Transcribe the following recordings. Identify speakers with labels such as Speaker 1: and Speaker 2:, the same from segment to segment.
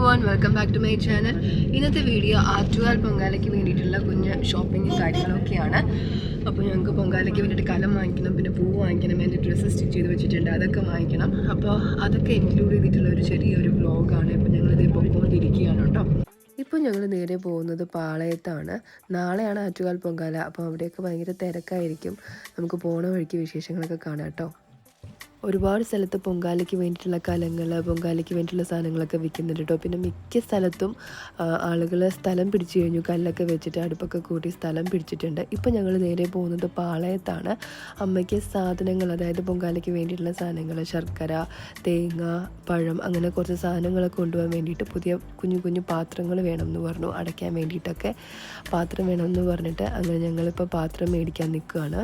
Speaker 1: everyone, welcome back to my channel. ഇന്നത്തെ video Attukal പൊങ്കാലയ്ക്ക് വേണ്ടിയിട്ടുള്ള കുഞ്ഞ് ഷോപ്പിംഗ് കാര്യങ്ങളൊക്കെയാണ്. അപ്പോൾ ഞങ്ങൾക്ക് പൊങ്കാലയ്ക്ക് വേണ്ടിയിട്ട് കലം വാങ്ങിക്കണം, പിന്നെ പൂ വാങ്ങിക്കണം, എൻ്റെ ഡ്രസ്സ് സ്റ്റിച്ച് ചെയ്ത് വെച്ചിട്ടുണ്ട്, അതൊക്കെ വാങ്ങിക്കണം. അപ്പോൾ അതൊക്കെ ഇൻക്ലൂഡ് ചെയ്തിട്ടുള്ള ഒരു ചെറിയൊരു വ്ളോഗാണ്. ഇപ്പോൾ ഞങ്ങളിത് പൊക്കോണ്ടിരിക്കുകയാണ് കേട്ടോ. ഇപ്പോൾ ഞങ്ങൾ നേരെ പോകുന്നത് പാളയത്താണ്. നാളെയാണ് ആറ്റുകാൽ പൊങ്കാല. അപ്പോൾ അവിടെയൊക്കെ ഭയങ്കര തിരക്കായിരിക്കും. നമുക്ക് പോണ വഴിക്ക് വിശേഷങ്ങളൊക്കെ കാണാം കേട്ടോ. ഒരുപാട് സ്ഥലത്ത് പൊങ്കാലയ്ക്ക് വേണ്ടിയിട്ടുള്ള കലങ്ങൾ, പൊങ്കാലയ്ക്ക് വേണ്ടിയിട്ടുള്ള സാധനങ്ങളൊക്കെ വിൽക്കുന്നുണ്ട് കേട്ടോ. പിന്നെ മിക്ക സ്ഥലത്തും ആളുകൾ സ്ഥലം പിടിച്ചു കഴിഞ്ഞു, കല്ലൊക്കെ വെച്ചിട്ട് അടുപ്പൊക്കെ കൂട്ടി സ്ഥലം പിടിച്ചിട്ടുണ്ട്. ഇപ്പം ഞങ്ങൾ നേരെ പോകുന്നത് പാളയത്താണ്. അമ്മയ്ക്ക് സാധനങ്ങൾ, അതായത് പൊങ്കാലയ്ക്ക് വേണ്ടിയിട്ടുള്ള സാധനങ്ങൾ, ശർക്കര, തേങ്ങ, പഴം, അങ്ങനെ കുറച്ച് സാധനങ്ങളൊക്കെ കൊണ്ടുപോകാൻ വേണ്ടിയിട്ട് പുതിയ കുഞ്ഞു കുഞ്ഞു പാത്രങ്ങൾ വേണമെന്ന് പറഞ്ഞു. അടയ്ക്കാൻ വേണ്ടിയിട്ടൊക്കെ പാത്രം വേണമെന്ന് പറഞ്ഞിട്ട് അങ്ങനെ ഞങ്ങളിപ്പോൾ പാത്രം മേടിക്കാൻ നിൽക്കുകയാണ്.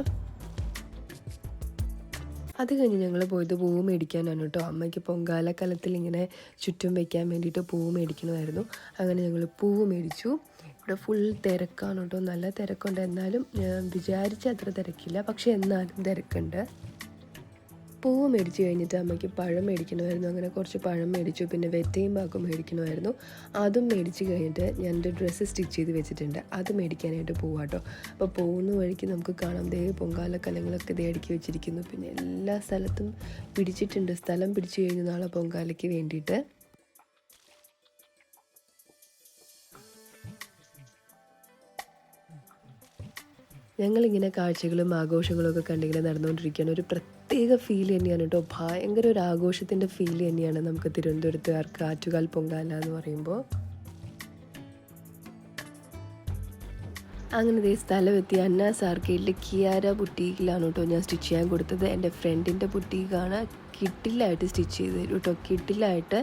Speaker 1: അത് കഴിഞ്ഞ് ഞങ്ങൾ പോയത് പൂവ് മേടിക്കാനാണ് കേട്ടോ. അമ്മയ്ക്ക് പൊങ്കാലക്കലത്തിൽ ഇങ്ങനെ ചുറ്റും വയ്ക്കാൻ വേണ്ടിയിട്ട് പൂവ് മേടിക്കണമായിരുന്നു. അങ്ങനെ ഞങ്ങൾ പൂവ് മേടിച്ചു. ഇവിടെ ഫുൾ തിരക്കാണ് കേട്ടോ, നല്ല തിരക്കുണ്ട്. എന്നാലും ഞാൻ വിചാരിച്ച അത്ര തിരക്കില്ല, പക്ഷേ എന്നാലും തിരക്കുണ്ട്. പൂവ് മേടിച്ച് കഴിഞ്ഞിട്ട് അമ്മയ്ക്ക് പഴം മേടിക്കണമായിരുന്നു. അങ്ങനെ കുറച്ച് പഴം മേടിച്ചു. പിന്നെ വെറ്റയും പാക്കും മേടിക്കണമായിരുന്നു. അതും മേടിച്ച് കഴിഞ്ഞിട്ട് ഞാൻ എൻ്റെ ഡ്രസ്സ് സ്റ്റിച്ച് ചെയ്ത് വെച്ചിട്ടുണ്ട്, അത് മേടിക്കാനായിട്ട് പോവാട്ടോ. അപ്പോൾ പോകുന്ന വഴിക്ക് നമുക്ക് കാണാം, ദേ പൊങ്കാല കലങ്ങളൊക്കെ ദേ അടുക്കി വെച്ചിരിക്കുന്നു. പിന്നെ എല്ലാ സ്ഥലത്തും പിടിച്ചിട്ടുണ്ട്, സ്ഥലം പിടിച്ചു കഴിഞ്ഞു നാളെ പൊങ്കാലയ്ക്ക് വേണ്ടിയിട്ട്. ഞങ്ങളിങ്ങനെ കാഴ്ചകളും ആഘോഷങ്ങളും ഒക്കെ കണ്ടിങ്ങനെ നടന്നുകൊണ്ടിരിക്കുകയാണ്. ഒരു പ്രത്യേക ഫീൽ തന്നെയാണ് കേട്ടോ, ഭയങ്കര ഒരു ആഘോഷത്തിൻ്റെ ഫീൽ തന്നെയാണ് നമുക്ക് തിരുവനന്തപുരത്തുകാർക്ക് ആറ്റുകാൽ പൊങ്കാല എന്ന് പറയുമ്പോൾ. അങ്ങനെ ദേ സ്ഥലമെത്തി. അന്നാസ് ആർക്കേഡിൽ കിയാര ബുട്ടീക്കിലാണ് കേട്ടോ ഞാൻ സ്റ്റിച്ച് ചെയ്യാൻ കൊടുത്തത്. എൻ്റെ ഫ്രണ്ടിൻ്റെ ബുട്ടീക്കാണ്. കിട്ടിലായിട്ട് സ്റ്റിച്ച് ചെയ്ത് തരും കേട്ടോ, കിട്ടിലായിട്ട്.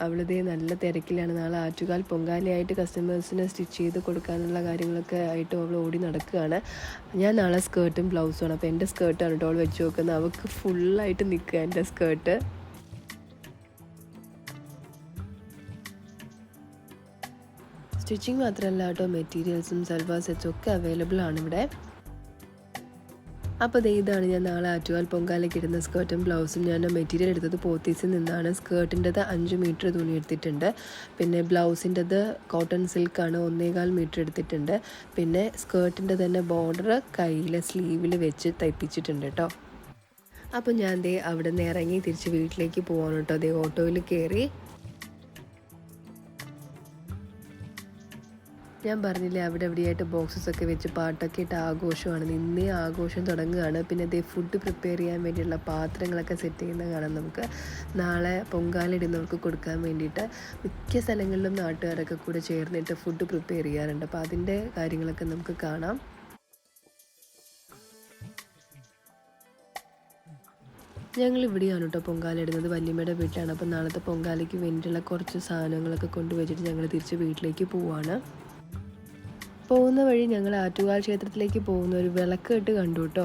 Speaker 1: അവളിതേ നല്ല തിരക്കിലാണ്. നാളെ ആറ്റുകാൽ പൊങ്കാലയായിട്ട് കസ്റ്റമേഴ്സിന് സ്റ്റിച്ച് ചെയ്ത് കൊടുക്കാനുള്ള കാര്യങ്ങളൊക്കെ ആയിട്ട് അവൾ ഓടി നടക്കുകയാണ്. ഞാൻ നാളെ സ്കേർട്ടും ബ്ലൗസുമാണ്. അപ്പോൾ എൻ്റെ സ്കേർട്ടാണ് കേട്ടോ അവൾ വെച്ച് നോക്കുന്നത്. അവൾക്ക് ഫുള്ളായിട്ട് നിൽക്കുക എൻ്റെ സ്കേർട്ട്. സ്റ്റിച്ചിങ് മാത്രമല്ല കേട്ടോ, മെറ്റീരിയൽസും സൽവാർ സെറ്റ്സും ഒക്കെ അവൈലബിൾ ആണ് ഇവിടെ. അപ്പോൾ ഇതാണ് ഞാൻ നാളെ ആറ്റുകാൽ പൊങ്കാലയ്ക്ക് ഇടുന്ന സ്കേർട്ടും ബ്ലൗസും. ഞാൻ മെറ്റീരിയൽ എടുത്തത് പോത്തീസിൽ നിന്നാണ്. സ്കേർട്ടിൻ്റെത് 5 മീറ്റർ തുണി എടുത്തിട്ടുണ്ട്. പിന്നെ ബ്ലൗസിൻ്റെത് കോട്ടൺ സിൽക്കാണ്, 1.25 മീറ്റർ എടുത്തിട്ടുണ്ട്. പിന്നെ സ്കേർട്ടിൻ്റെ തന്നെ ബോർഡർ കയ്യിൽ സ്ലീവിൽ വെച്ച് തയ്പ്പിച്ചിട്ടുണ്ട് കേട്ടോ. അപ്പോൾ ഞാൻ ദേ അവിടെ നിന്ന് ഇറങ്ങി തിരിച്ച് വീട്ടിലേക്ക് പോകാൻ കേട്ടോ. ദേ ഓട്ടോയിൽ കയറി. ഞാൻ പറഞ്ഞില്ലേ, അവിടെ എവിടെയായിട്ട് ബോക്സസ് ഒക്കെ വെച്ച് പാട്ടൊക്കെ ഇട്ട് ആഘോഷമാണ്. ഇന്നേ ആഘോഷം തുടങ്ങുകയാണ്. പിന്നെ അതേ ഫുഡ് പ്രിപ്പയർ ചെയ്യാൻ വേണ്ടിയുള്ള പാത്രങ്ങളൊക്കെ സെറ്റ് ചെയ്യുന്ന കാണാം നമുക്ക്. നാളെ പൊങ്കാല ഇടുന്നവർക്ക് കൊടുക്കാൻ വേണ്ടിയിട്ട് മിക്ക സ്ഥലങ്ങളിലും നാട്ടുകാരൊക്കെ കൂടെ ചേർന്നിട്ട് ഫുഡ് പ്രിപ്പയർ ചെയ്യാറുണ്ട്. അപ്പോൾ അതിൻ്റെ കാര്യങ്ങളൊക്കെ നമുക്ക് കാണാം. ഞങ്ങൾ ഇവിടെയാണ് കേട്ടോ പൊങ്കാല ഇടുന്നത്, വല്യമ്മയുടെ വീട്ടിലാണ്. അപ്പോൾ നാളത്തെ പൊങ്കാലയ്ക്ക് വേണ്ടിയിട്ടുള്ള കുറച്ച് സാധനങ്ങളൊക്കെ കൊണ്ടുവച്ചിട്ട് ഞങ്ങൾ തിരിച്ച് വീട്ടിലേക്ക് പോവാണ്. പോകുന്ന വഴി ഞങ്ങൾ ആറ്റുകാൽ ക്ഷേത്രത്തിലേക്ക് പോകുന്ന ഒരു വിളക്ക് കെട്ട് കണ്ടു കേട്ടോ.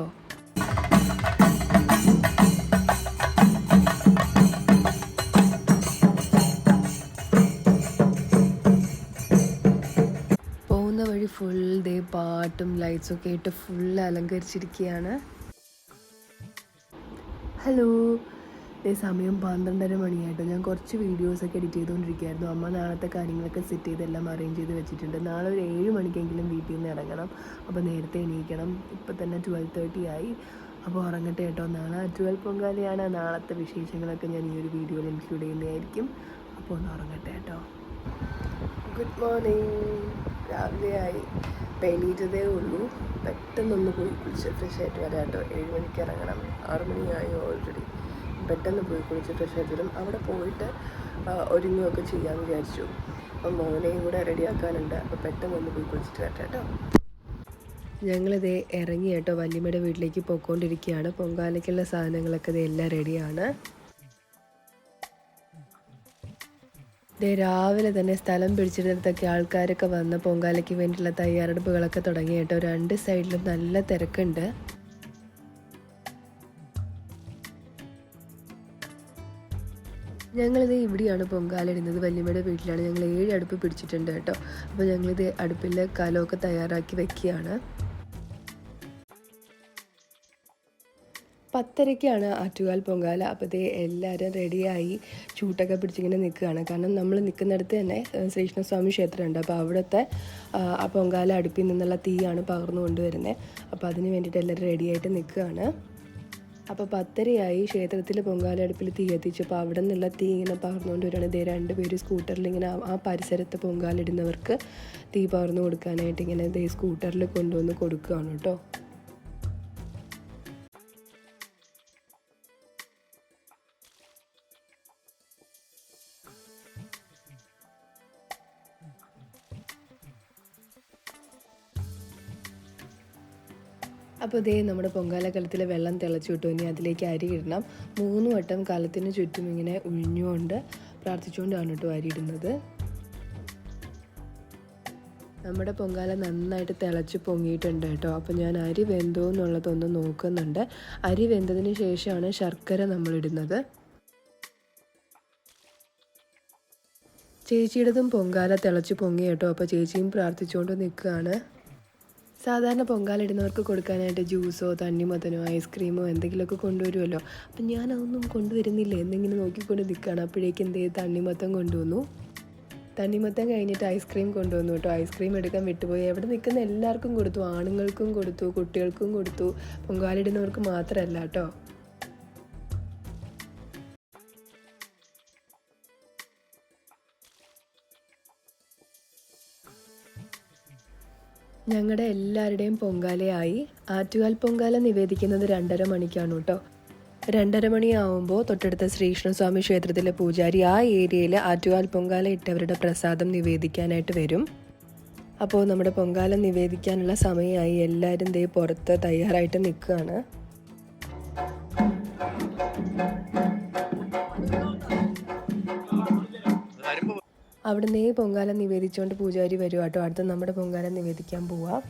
Speaker 1: പോകുന്ന വഴി ഫുൾ ദേ പാട്ടും ലൈറ്റ്സൊക്കെ ഇട്ട് ഫുൾ അലങ്കരിച്ചിരിക്കുകയാണ്. ഹലോ, സമയം 12:30 മണിയായിട്ടോ. ഞാൻ കുറച്ച് വീഡിയോസൊക്കെ എഡിറ്റ് ചെയ്തുകൊണ്ടിരിക്കുകയായിരുന്നു. അമ്മ നാളത്തെ കാര്യങ്ങളൊക്കെ സെറ്റ് ചെയ്ത് എല്ലാം അറേഞ്ച് ചെയ്ത് വെച്ചിട്ടുണ്ട്. നാളെ ഒരു 7 മണിക്കെങ്കിലും വീട്ടിൽ നിന്ന് ഇറങ്ങണം. അപ്പോൾ നേരത്തെ എണീക്കണം. ഇപ്പോൾ തന്നെ 12:30 ആയി. അപ്പോൾ ഉറങ്ങട്ടെ കേട്ടോ. നാളെ ആറ്റുകാൽ പൊങ്കാലയാണ്. നാളത്തെ വിശേഷങ്ങളൊക്കെ ഞാൻ ഈ ഒരു വീഡിയോയിൽ ഇൻക്ലൂഡ് ചെയ്യുന്നതായിരിക്കും. അപ്പോൾ ഒന്ന് ഉറങ്ങട്ടെ കേട്ടോ. Good morning. രാവിലെ ആയി, എണീറ്റതേ ഉള്ളൂ. പെട്ടെന്നൊന്ന് പോയി കുളിച്ച് ഫ്രഷ് ആയിട്ട് വരാം കേട്ടോ. 7 മണിക്ക് ഇറങ്ങണം. 6 മണിയായി ഓൾറെഡി. പെട്ടെന്ന് പോയി കുളിച്ച് ഫ്രഷ് ആയിട്ട് വരും. അവിടെ പോയിട്ട് ഒരുങ്ങുകയൊക്കെ ചെയ്യാമെന്ന് വിചാരിച്ചു. അപ്പം മോനെയും കൂടെ റെഡിയാക്കാനുണ്ട്. അപ്പോൾ പെട്ടെന്ന് പോയി കുളിച്ചിട്ട് വരട്ടെ കേട്ടോ. ഞങ്ങളിതേ ഇറങ്ങി കേട്ടോ, വല്യമ്മയുടെ വീട്ടിലേക്ക് പോയിക്കൊണ്ടിരിക്കുകയാണ്. പൊങ്കാലയ്ക്കുള്ള സാധനങ്ങളൊക്കെ ഇത് എല്ലാം റെഡിയാണ്. ഇതേ രാവിലെ തന്നെ സ്ഥലം പിടിച്ചിടത്തൊക്കെ ആൾക്കാരൊക്കെ വന്ന് പൊങ്കാലയ്ക്ക് വേണ്ടിയിട്ടുള്ള തയ്യാറെടുപ്പുകളൊക്കെ തുടങ്ങി കേട്ടോ. 2 സൈഡിലും നല്ല തിരക്കുണ്ട്. ഞങ്ങളിത് ഇവിടെയാണ് പൊങ്കാല ഇടുന്നത്, വല്യമ്മയുടെ വീട്ടിലാണ്. ഞങ്ങൾ 7 അടുപ്പ് പിടിച്ചിട്ടുണ്ട് കേട്ടോ. അപ്പോൾ ഞങ്ങളിത് അടുപ്പിൽ കലമൊക്കെ തയ്യാറാക്കി വെക്കുകയാണ്. 10:30-ക്കാണ് ആറ്റുകാൽ പൊങ്കാല. അപ്പോൾ ഇതേ എല്ലാവരും റെഡിയായി ചൂട്ടൊക്കെ പിടിച്ചിങ്ങനെ നിൽക്കുകയാണ്. കാരണം നമ്മൾ നിൽക്കുന്നിടത്ത് തന്നെ ശ്രീകൃഷ്ണസ്വാമി ക്ഷേത്രമുണ്ട്. അപ്പോൾ അവിടുത്തെ ആ പൊങ്കാല അടുപ്പിൽ നിന്നുള്ള തീയാണ് പകർന്നു കൊണ്ടുവരുന്നത്. അപ്പോൾ അതിന് വേണ്ടിയിട്ട് എല്ലാവരും റെഡിയായിട്ട് നിൽക്കുകയാണ്. അപ്പോൾ 10:30 ക്ഷേത്രത്തിൽ പൊങ്കാല അടുപ്പിൽ തീ എത്തിച്ചപ്പോൾ അവിടെ നിന്നുള്ള തീ ഇങ്ങനെ പകർന്നുകൊണ്ട് വരികയാണ്. ഇതേ 2 പേര് സ്കൂട്ടറിൽ ഇങ്ങനെ ആ പരിസരത്ത് പൊങ്കാലിടുന്നവർക്ക് തീ പകർന്നു കൊടുക്കാനായിട്ട് ഇങ്ങനെ ഇതേ സ്കൂട്ടറിൽ കൊണ്ടുവന്ന് കൊടുക്കുകയാണ് കേട്ടോ. അപ്പോൾ ഇതേ നമ്മുടെ പൊങ്കാല കലത്തിൽ വെള്ളം തിളച്ചു കിട്ടും. ഇനി അതിലേക്ക് അരി ഇടണം. 3 വട്ടം കലത്തിന് ചുറ്റും ഇങ്ങനെ ഉഴിഞ്ഞുകൊണ്ട് പ്രാർത്ഥിച്ചുകൊണ്ടാണ് കേട്ടോ അരി ഇടുന്നത്. നമ്മുടെ പൊങ്കാല നന്നായിട്ട് തിളച്ച് പൊങ്ങിയിട്ടുണ്ട് കേട്ടോ. അപ്പോൾ ഞാൻ അരി വെന്തോ എന്നുള്ളതൊന്ന് നോക്കുന്നുണ്ട്. അരി വെന്തതിന് ശേഷമാണ് ശർക്കര നമ്മളിടുന്നത്. ചേച്ചിയുടേതും പൊങ്കാല തിളച്ച് പൊങ്ങി കേട്ടോ. അപ്പോൾ ചേച്ചിയും പ്രാർത്ഥിച്ചുകൊണ്ട് നിൽക്കുകയാണ്. സാധാരണ പൊങ്കാല ഇടുന്നവർക്ക് കൊടുക്കാനായിട്ട് ജ്യൂസോ തണ്ണിമത്തനോ ഐസ്ക്രീമോ എന്തെങ്കിലുമൊക്കെ കൊണ്ടുവരുമല്ലോ. അപ്പം ഞാനതൊന്നും കൊണ്ടുവരുന്നില്ല എന്നിങ്ങനെ നോക്കിക്കൊണ്ട് നിൽക്കുകയാണ്. അപ്പോഴേക്കും തണ്ണിമത്തം കൊണ്ടുവന്നു. തണ്ണിമത്തം കഴിഞ്ഞിട്ട് ഐസ്ക്രീം കൊണ്ടുവന്നു കേട്ടോ. ഐസ്ക്രീം എടുക്കാൻ വിട്ടുപോയി. എവിടെ നിൽക്കുന്ന എല്ലാവർക്കും കൊടുത്തു. ആണുങ്ങൾക്കും കൊടുത്തു, കുട്ടികൾക്കും കൊടുത്തു. പൊങ്കാല ഇടുന്നവർക്ക് മാത്രമല്ല കേട്ടോ. ഞങ്ങളുടെ എല്ലാവരുടെയും പൊങ്കാലയായി. ആറ്റുകാൽ പൊങ്കാല നിവേദിക്കുന്നത് 2:30 മണിക്കാണ് കേട്ടോ. 2:30 മണിയാവുമ്പോൾ തൊട്ടടുത്ത ശ്രീകൃഷ്ണസ്വാമി ക്ഷേത്രത്തിലെ പൂജാരി ആ ഏരിയയിൽ ആറ്റുകാൽ പൊങ്കാല ഇട്ടവരുടെ പ്രസാദം നിവേദിക്കാനായിട്ട് വരും. അപ്പോൾ നമ്മുടെ പൊങ്കാല നിവേദിക്കാനുള്ള സമയമായി. എല്ലാവരും ദേ പുറത്ത് തയ്യാറായിട്ട് നിൽക്കുകയാണ്. അവിടുന്ന് പൊങ്കാല നിവേദിച്ചുകൊണ്ട് പൂജാരി വരും കേട്ടോ. അടുത്ത് നമ്മുടെ പൊങ്കാല നിവേദിക്കാൻ പോവാം.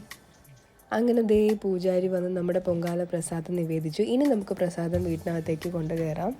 Speaker 1: അങ്ങനെ പൂജാരി വന്ന് നമ്മുടെ പൊങ്കാല പ്രസാദം നിവേദിച്ചു. ഇനി നമുക്ക് പ്രസാദം വീട്ടിനകത്തേക്ക് കൊണ്ടുകയറാം.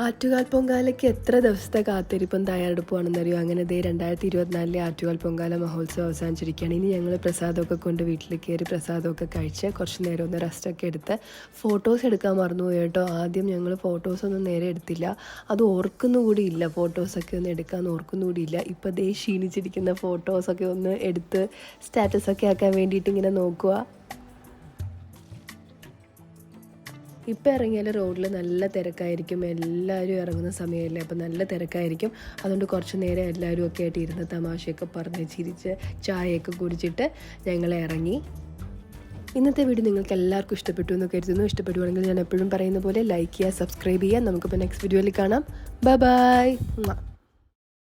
Speaker 1: ആറ്റുകാൽ പൊങ്കാലയ്ക്ക് എത്ര ദിവസത്തെ കാത്തിരിപ്പും തയ്യാറെടുപ്പുവാണെന്നറിയോ. അങ്ങനെ 2024 ആറ്റുകാൽ പൊങ്കാല മഹോത്സവം അവസാനിച്ചിരിക്കുകയാണ്. ഇനി ഞങ്ങൾ പ്രസാദമൊക്കെ കൊണ്ട് വീട്ടിൽ കയറി പ്രസാദമൊക്കെ കഴിച്ച് കുറച്ച് നേരം ഒന്ന് റെസ്റ്റൊക്കെ എടുത്ത് ഫോട്ടോസ് എടുക്കാൻ മറന്നുപോയി കേട്ടോ. ആദ്യം ഞങ്ങൾ ഫോട്ടോസൊന്നും നേരെ എടുത്തില്ല. അത് ഓർക്കുന്നുകൂടിയില്ല. ഫോട്ടോസൊക്കെ ഒന്ന് എടുക്കാൻ ഓർക്കുന്നുകൂടിയില്ല. ഇപ്പോൾ ക്ഷീണിച്ചിരിക്കുന്ന ഫോട്ടോസൊക്കെ ഒന്ന് എടുത്ത് സ്റ്റാറ്റസൊക്കെ ആക്കാൻ വേണ്ടിയിട്ട് ഇങ്ങനെ നോക്കുക. ഇപ്പോൾ ഇറങ്ങിയാൽ റോഡിൽ നല്ല തിരക്കായിരിക്കും. എല്ലാവരും ഇറങ്ങുന്ന സമയമല്ലേ. അപ്പോൾ നല്ല തിരക്കായിരിക്കും. അതുകൊണ്ട് കുറച്ച് നേരം എല്ലാവരും ഒക്കെ ആയിട്ട് ഇരുന്ന് തമാശയൊക്കെ പറഞ്ഞ് ചിരിച്ച് ചായയൊക്കെ കുടിച്ചിട്ട് ഞങ്ങൾ ഇറങ്ങി. ഇന്നത്തെ വീഡിയോ നിങ്ങൾക്ക് എല്ലാവർക്കും ഇഷ്ടപ്പെട്ടു എന്ന് കരുതുന്നു. ഇഷ്ടപ്പെടുവാണെങ്കിൽ ഞാൻ എപ്പോഴും പറയുന്ന പോലെ ലൈക്ക് ചെയ്യുക, സബ്സ്ക്രൈബ് ചെയ്യുക. നമുക്കിപ്പോൾ നെക്സ്റ്റ് വീഡിയോയിൽ കാണാം. Bye bye.